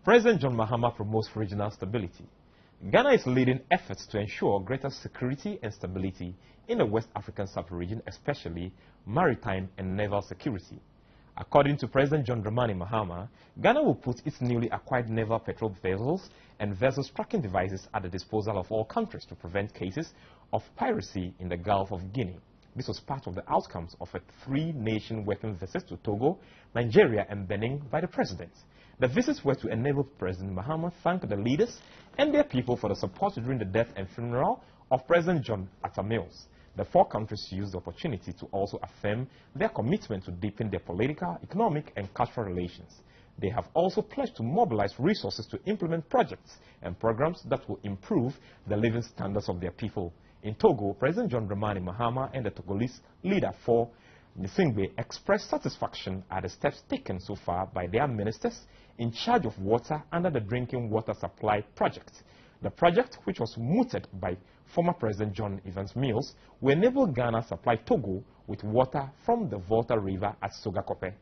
President John Mahama promotes regional stability. Ghana is leading efforts to ensure greater security and stability in the West African sub-region, especially maritime and naval security. According to President John Dramani Mahama, Ghana will put its newly acquired naval patrol vessels and vessels tracking devices at the disposal of all countries to prevent cases of piracy in the Gulf of Guinea. This was part of the outcomes of a three-nation working visit to Togo, Nigeria and Benin by the President. The visits were to enable President Mahama thank the leaders and their people for the support during the death and funeral of President John Atta Mills. The four countries used the opportunity to also affirm their commitment to deepen their political, economic and cultural relations. They have also pledged to mobilize resources to implement projects and programs that will improve the living standards of their people. In Togo, President John Dramani Mahama and the Togolese leader for Nisingbe expressed satisfaction at the steps taken so far by their ministers in charge of water under the Drinking Water Supply Project. The project, which was mooted by former President John Evans Mills, will enable Ghana supply Togo with water from the Volta River at Sogakope.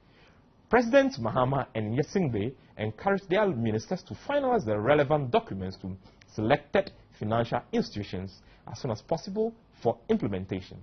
President Mahama and Nisingbe encouraged their ministers to finalize the relevant documents to selected financial institutions as soon as possible for implementation.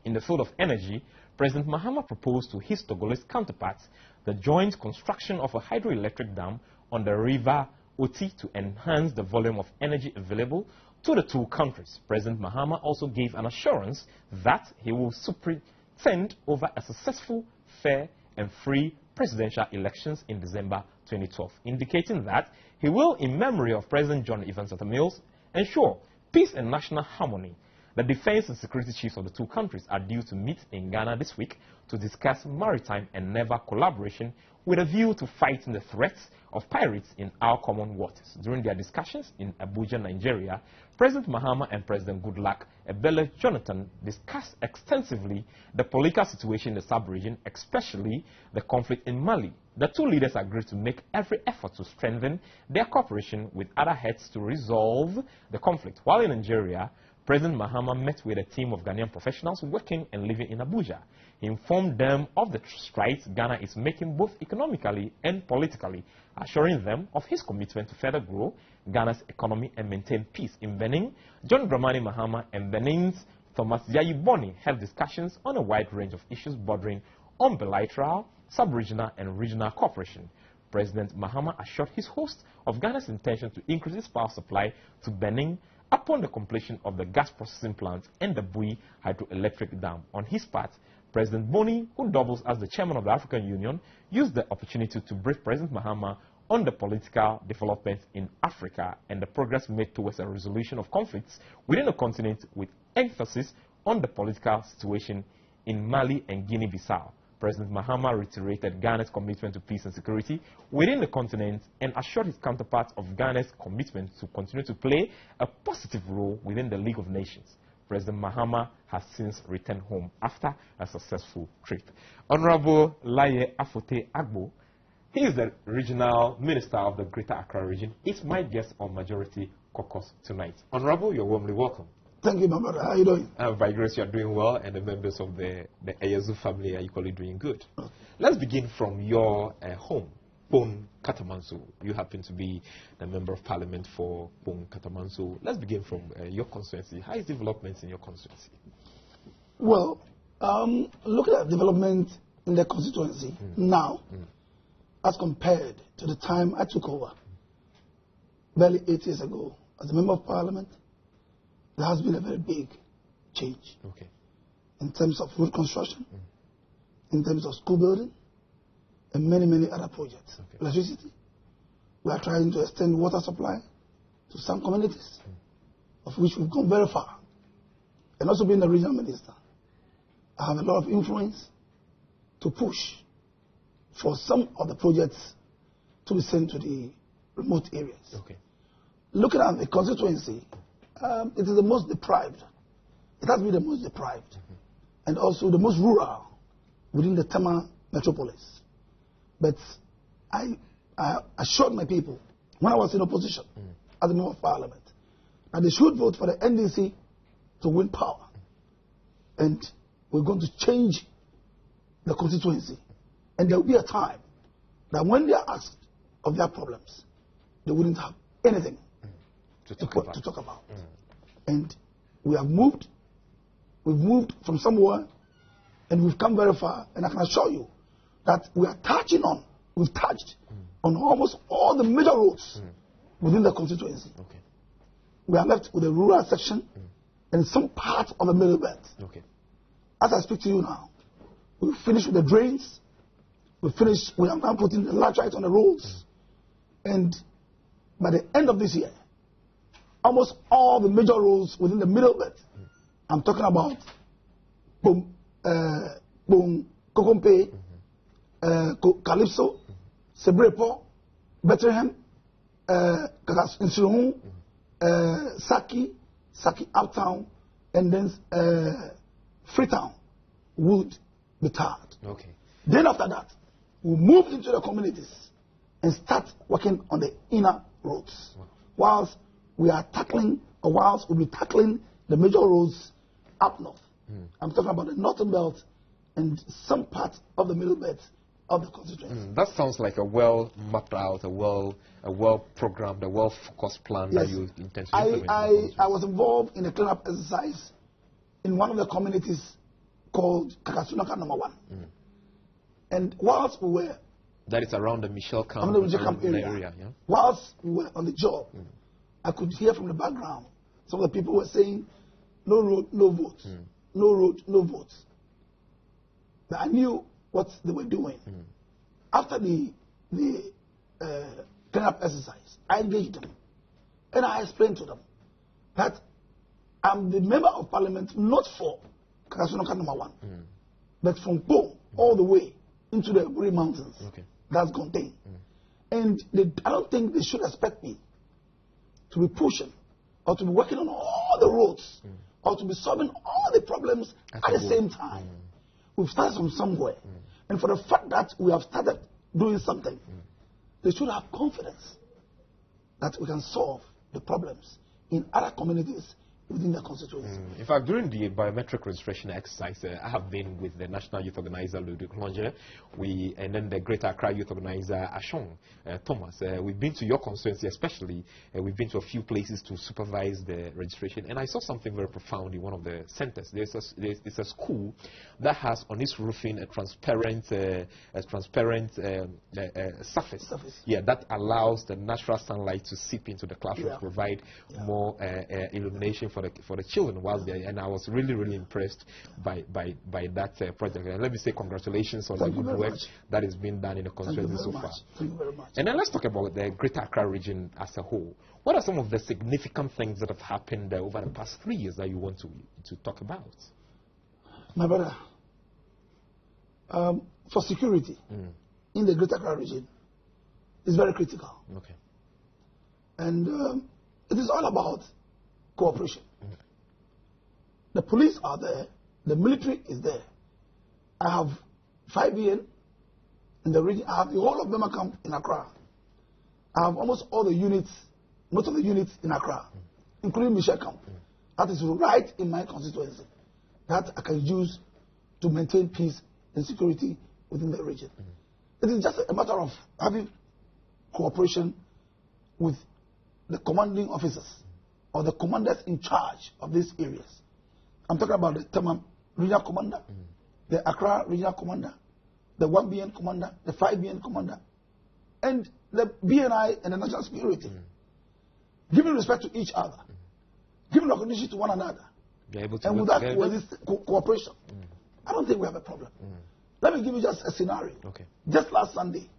In the field of energy, President Mahama proposed to his Togolese counterparts the joint construction of a hydroelectric dam on the river Oti to enhance the volume of energy available to the two countries. President Mahama also gave an assurance that he will superintend over a successful, fair and free presidential elections in December 2012, indicating that he will, in memory of President John Evans Atta Mills, ensure peace and national harmony. The defense and security chiefs of the two countries are due to meet in Ghana this week to discuss maritime and naval collaboration with a view to fighting the threats of pirates in our common waters. During their discussions in Abuja, Nigeria, President Mahama and President Goodluck Ebele Jonathan discussed extensively the political situation in the sub-region, especially the conflict in Mali. The two leaders agreed to make every effort to strengthen their cooperation with other heads to resolve the conflict. While in Nigeria, President Mahama met with a team of Ghanaian professionals working and living in Abuja. He informed them of the strides Ghana is making both economically and politically, assuring them of his commitment to further grow Ghana's economy and maintain peace. In Benin, John Dramani Mahama and Benin's Thomas Yayi Boni held discussions on a wide range of issues bordering on bilateral, sub-regional and regional cooperation. President Mahama assured his host of Ghana's intention to increase its power supply to Benin upon the completion of the gas processing plant and the Bui hydroelectric dam. On his part, President Boni, who doubles as the chairman of the African Union, used the opportunity to brief President Mahama on the political developments in Africa and the progress made towards a resolution of conflicts within the continent, with emphasis on the political situation in Mali and Guinea-Bissau. President Mahama reiterated Ghana's commitment to peace and security within the continent and assured his counterparts of Ghana's commitment to continue to play a positive role within the League of Nations. President Mahama has since returned home after a successful trip. Honorable Laye Afote Agbo, he is the regional minister of the Greater Accra region. It's my guest on Majority Caucus tonight. Honorable, you're warmly welcome. Thank you, my brother. How are you doing? By grace, you are doing well, and the members of the Eyazu family are equally doing good. Let's begin from your home, Kpone-Katamanso. You happen to be the member of parliament for Kpone-Katamanso. Let's begin from your constituency. How is development in your constituency? Well, looking at development in the constituency now, as compared to the time I took over, barely 8 years ago, as a member of parliament, there has been a very big change in terms of road construction, in terms of school building, and many, many other projects. Electricity. We are trying to extend water supply to some communities, of which we've gone very far. And also being the regional minister, I have a lot of influence to push for some of the projects to be sent to the remote areas. Looking at the constituency, it is the most deprived. It has been the most deprived and also the most rural within the Tema metropolis. But I assured my people when I was in opposition as a member of parliament that they should vote for the NDC to win power. And we're going to change the constituency. And there will be a time that when they are asked of their problems, they wouldn't have anything to talk about. And we have moved. We've moved from somewhere, and we've come very far. And I can assure you that we've touched on almost all the major roads within the constituency. Okay. We are left with the rural section and some part of the middle belt. Okay. As I speak to you now, we finished with the drains. We are now putting the laterite on the roads. And by the end of this year, almost all the major roads within the middle belt, I'm talking about Kokompe, Calypso, Sebrepo, Bethlehem, Kakasunsirun, Saki Uptown, and then Freetown would be tarred. Okay. Then after that, we move into the communities and start working on the inner roads. Wow. Whilst we'll be tackling the major roads up north. I'm talking about the northern belt and some parts of the middle belt of the constituency. That sounds like a well mapped out, a well programmed, a well focused plan that you intend to implement. I was involved in a cleanup exercise in one of the communities called Kakasunoka No. 1. And whilst we were... That is around the Michelle Camp, area. Yeah? Whilst we were on the job, I could hear from the background, some of the people were saying, no road, no votes. No road, no votes. But I knew what they were doing. After the cleanup exercise, I engaged them. And I explained to them that I'm the member of parliament not for Kakasunoka No. 1, but from Kpone all the way into the Green Mountains. Okay. That's contained. And I don't think they should expect me to be pushing or to be working on all the roads or to be solving all the problems at the same time. We've started from somewhere. And for the fact that we have started doing something, they should have confidence that we can solve the problems in other communities within the constituency. In fact, during the biometric registration exercise, I have been with the National Youth Organizer, Ludic Longe, and then the Greater Accra Youth Organizer, Ashong Thomas. We've been to your constituency especially. We've been to a few places to supervise the registration. And I saw something very profound in one of the centers. There's a school that has on its roofing a transparent surface. Yeah, that allows the natural sunlight to seep into the classroom, provide more illumination for the children whilst they're, and I was really impressed by that project. And let me say congratulations on the good work that is being done in the constituency so far. Thank you very much. And then let's talk about the Greater Accra region as a whole. What are some of the significant things that have happened over the past 3 years that you want to talk about? My brother, for security in the Greater Accra region is very critical. Okay. And it is all about cooperation. The police are there, the military is there. I have 5 BN in the region. I have the whole of Bema camp in Accra. I have almost all the units, most of the units in Accra, including Michelle camp. That is right in my constituency that I can use to maintain peace and security within the region. It is just a matter of having cooperation with the commanding officers or the commanders in charge of these areas. I'm talking about the Tamam Regional Commander, the Accra Regional Commander, the 1 BN Commander, the 5 BN Commander, and the BNI and the National Security. Giving respect to each other, giving recognition to one another, and with this cooperation, I don't think we have a problem. Let me give you just a scenario. Okay. Just last Sunday,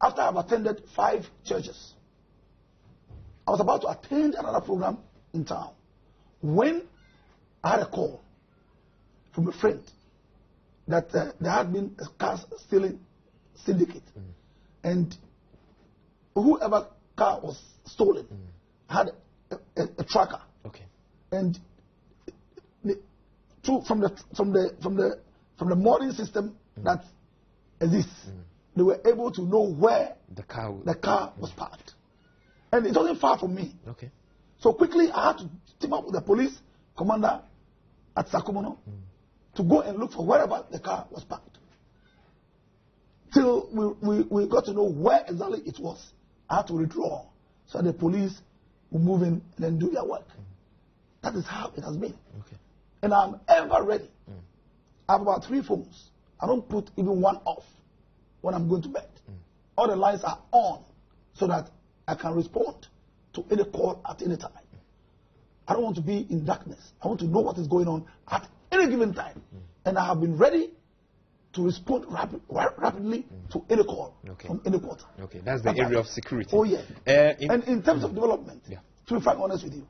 after I've attended 5 churches, I was about to attend another program in town when I had a call from a friend that there had been a car stealing syndicate, and whoever car was stolen had a tracker. Okay. And from the modern system that exists, they were able to know where the car was parked, and it wasn't far from me. Okay. So quickly, I had to team up with the police commander at Sakumono to go and look for wherever the car was parked. Till we got to know where exactly it was. I had to withdraw so the police will move in and then do their work. That is how it has been. Okay. And I'm ever ready. I have about 3 phones. I don't put even one off when I'm going to bed. All the lines are on so that I can respond to any call at any time. I don't want to be in darkness. I want to know what is going on at any given time. And I have been ready to respond rapidly to any call from any quarter. Okay, that's the area of security. Oh, yeah. And in terms of development, to be frank honest with you,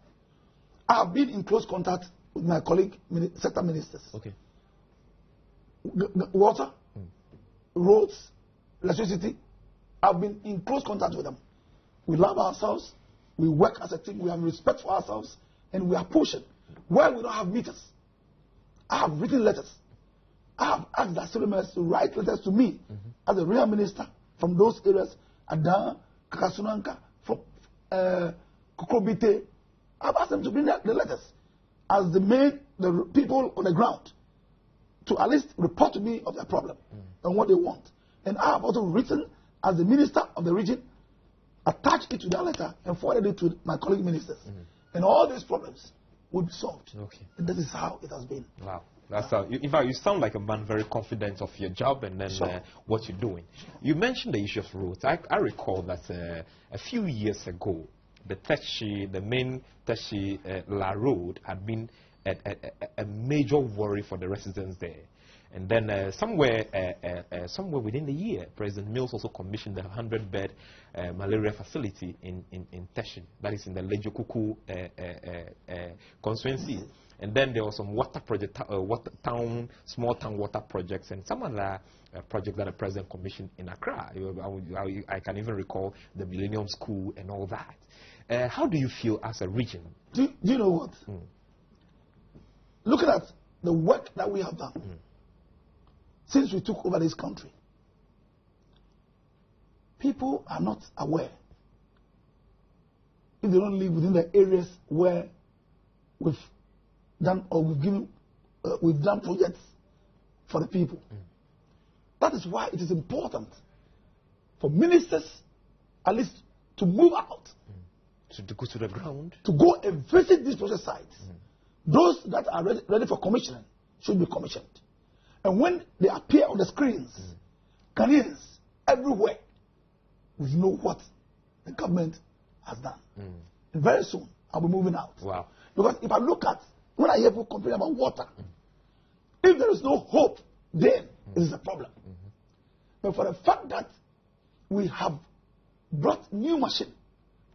I have been in close contact with my colleague, sector ministers. Okay. Water, roads, electricity. I've been in close contact with them. We love ourselves. We work as a team. We have respect for ourselves. And we are pushing. Where we don't have meters, I have written letters. I have asked the assembly members to write letters to me as a real minister from those areas, Adan, Kakasunanka, from Kokrobite. I've asked them to bring the letters as the people on the ground to at least report to me of their problem and what they want. And I have also written as the minister of the region, attached it to that letter and forwarded it to my colleague ministers. And all these problems would be solved. Okay. And that is how it has been. Wow. That's how. In fact, you sound like a man very confident of your job and then what you're doing. You mentioned the issue of roads. I recall that a few years ago, the main Teshi La Road had been a major worry for the residents there. And then somewhere within the year, President Mills also commissioned the 100-bed malaria facility in Teshi. That is in the Lejokuku constituency. And then there was some water project, small town water projects, and some other projects that the president commissioned in Accra. I can even recall the Millennium School and all that. How do you feel as a region? Do you know what? Looking at the work that we have done since we took over this country, people are not aware if they don't live within the areas where we've done or we've done projects for the people. That is why it is important for ministers at least to move out, to go to the ground, to go and visit these project sites. Those that are ready for commissioning should be commissioned. And when they appear on the screens, Ghanaians everywhere will know what the government has done. And very soon, I'll be moving out. Wow. Because if I look at, when I hear people complain about water, if there is no hope, then it is a problem. But for the fact that we have brought new machine,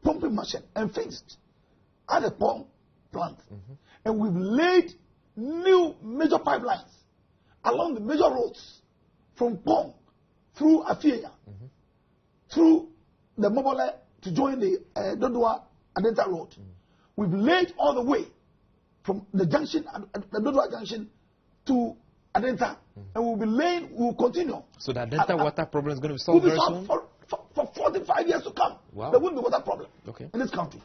pumping machine, and fixed at the pump plant, and we've laid new major pipelines along the major roads from Pong through Afia, through the Mobile to join the Dodua Adenta Road. We've laid all the way from the junction, the Dodua junction to Adenta, and we'll continue. So the Adenta water problem is going to be solved very soon? For 45 years to come. Wow. There won't be water problem in this country.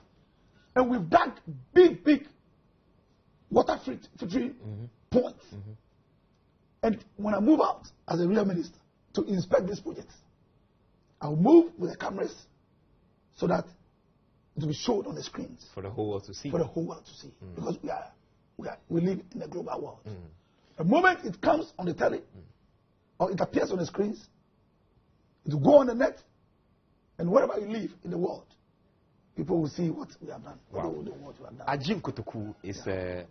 And we've dug big water filtering points. And when I move out as a real minister to inspect these projects, I'll move with the cameras so that it will be shown on the screens. For the whole world to see. For the whole world to see. Because we live in a global world. The moment it comes on the telly, or it appears on the screens, it will go on the net, and wherever you live in the world, people will see what we have done. Wow. What we have done. Ajim Kotoku is a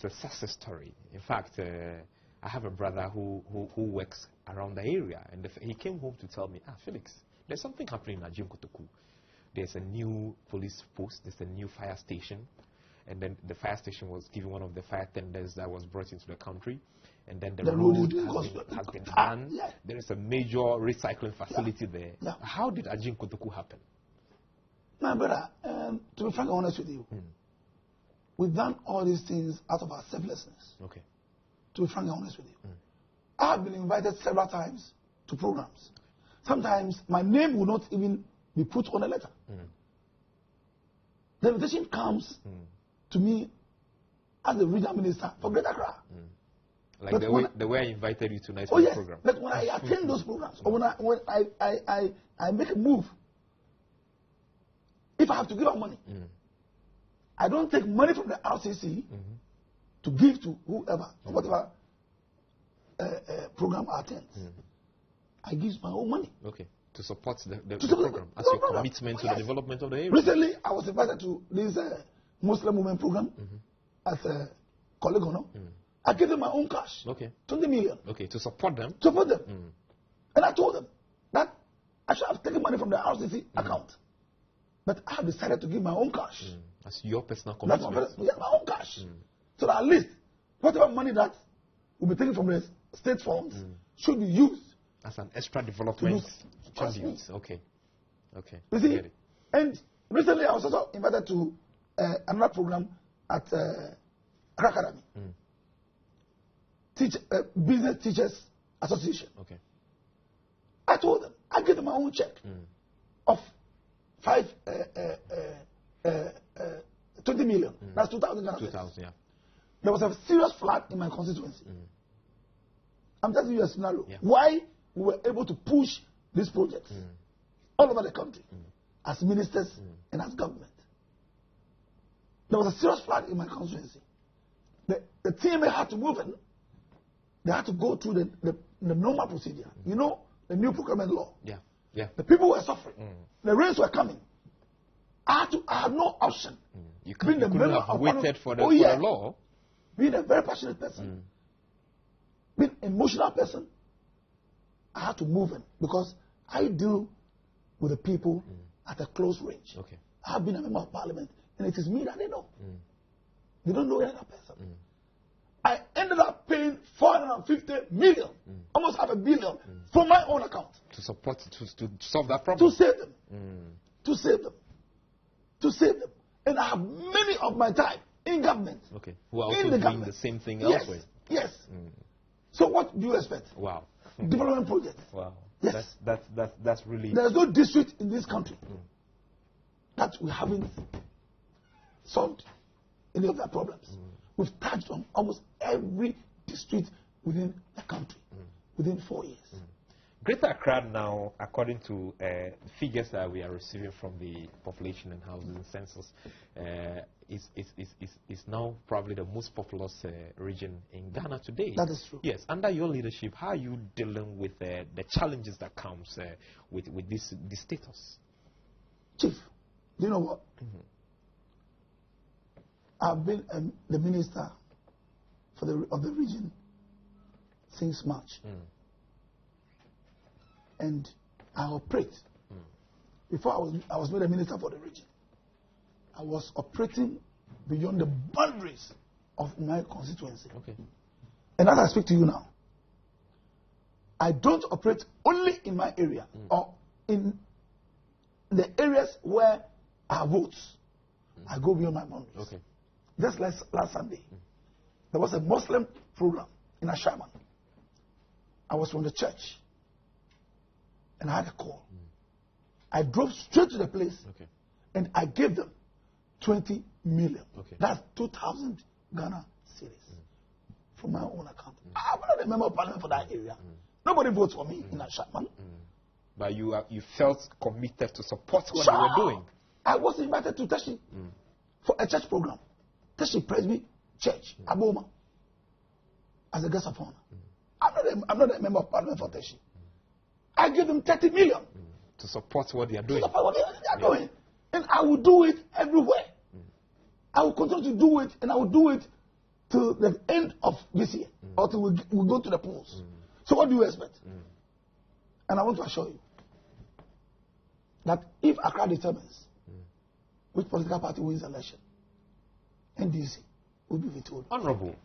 success story. In fact, I have a brother who works around the area, and he came home to tell me, Felix, there's something happening in Ajim Kotoku. There's a new police post, there's a new fire station, and then the fire station was given one of the fire tenders that was brought into the country, and then the road has been done. There is a major recycling facility there. How did Ajim Kotoku happen? My brother, to be frank and honest with you, we've done all these things out of our selflessness. Okay. To be frank and honest with you. I have been invited several times to programs. Sometimes my name will not even be put on a letter. The invitation comes to me as the regional minister for Greater Accra. Like the way I invited you tonight for the the program. But when I attend those programs, or when I make a move if I have to give out money, I don't take money from the RCC to give to whoever, whatever program I attend. I give my own money. Okay. To support the program as your commitment to the development of the area. Recently, I was invited to this Muslim women program at Kolegono. I gave them my own cash. Okay. 20 million. Okay. To support them. Support them. And I told them that I should have taken money from the RCC account. But I have decided to give my own cash. As your personal commitment. My own cash. So that at least whatever money that will be taken from the state funds should be used as an extra development. Okay. You see? And recently I was also invited to another program at Accra Academy. Business Teachers Association. Okay. I told them, I gave them my own check of 20 million. That's 2,000 Ghana. 2,000, yeah. There was a serious flood in my constituency. I'm telling you a scenario. Yeah. Why we were able to push these projects all over the country as ministers and as government. There was a serious flood in my constituency. The TMA had to move in. They had to go through the normal procedure. You know, the new procurement law. Yeah. Yeah. The people were suffering. The rains were coming. I had no option. You couldn't have waited for the law. Being a very passionate person, being an emotional person, I had to move in because I deal with the people at a close range. Okay. I have been a member of parliament, and it is me that they know. They don't know any other person. I ended up paying 450 million, almost $500 million, from my own account. To support, to solve that problem? To save them. To save them. To save them. And I have many of my time in government. Okay. Who are also doing the same thing elsewhere. Yes. So what do you expect? Wow. Development projects. Wow. Yes. That's really... There's no district in this country that we haven't solved any of their problems. We've touched on almost every district within the country within 4 years. Greater Accra now, according to figures that we are receiving from the population and housing census, is now probably the most populous region in Ghana today. That is true. Yes. Under your leadership, how are you dealing with the challenges that comes with this status? Chief, do you know what? I've been the minister of the region since March. And I operate. Before I was made a minister for the region, I was operating beyond the boundaries of my constituency. Okay. And as I speak to you now, I don't operate only in my area or in the areas where I have votes. I go beyond my boundaries. Okay. Just last Sunday, there was a Muslim program in Ashaman. I was from the church. And I had a call. I drove straight to the place and I gave them 20 million. That's 2,000 Ghana cedis from my own account. I'm not a member of parliament for that area. Nobody votes for me in Ashaman. But you felt committed to support what you were doing. I was invited to Teshi for a church program. Teshi Prez Church, Aboma, as a guest of honor. I'm not a member of parliament for Teshi. I give them 30 million. To support what they are doing. To support what they are doing. And I will do it everywhere. I will continue to do it, and I will do it till the end of this year, or till we go to the polls. So what do you expect? And I want to assure you that if Accra determines which political party wins the election, NDC will be vetoed. Honorable,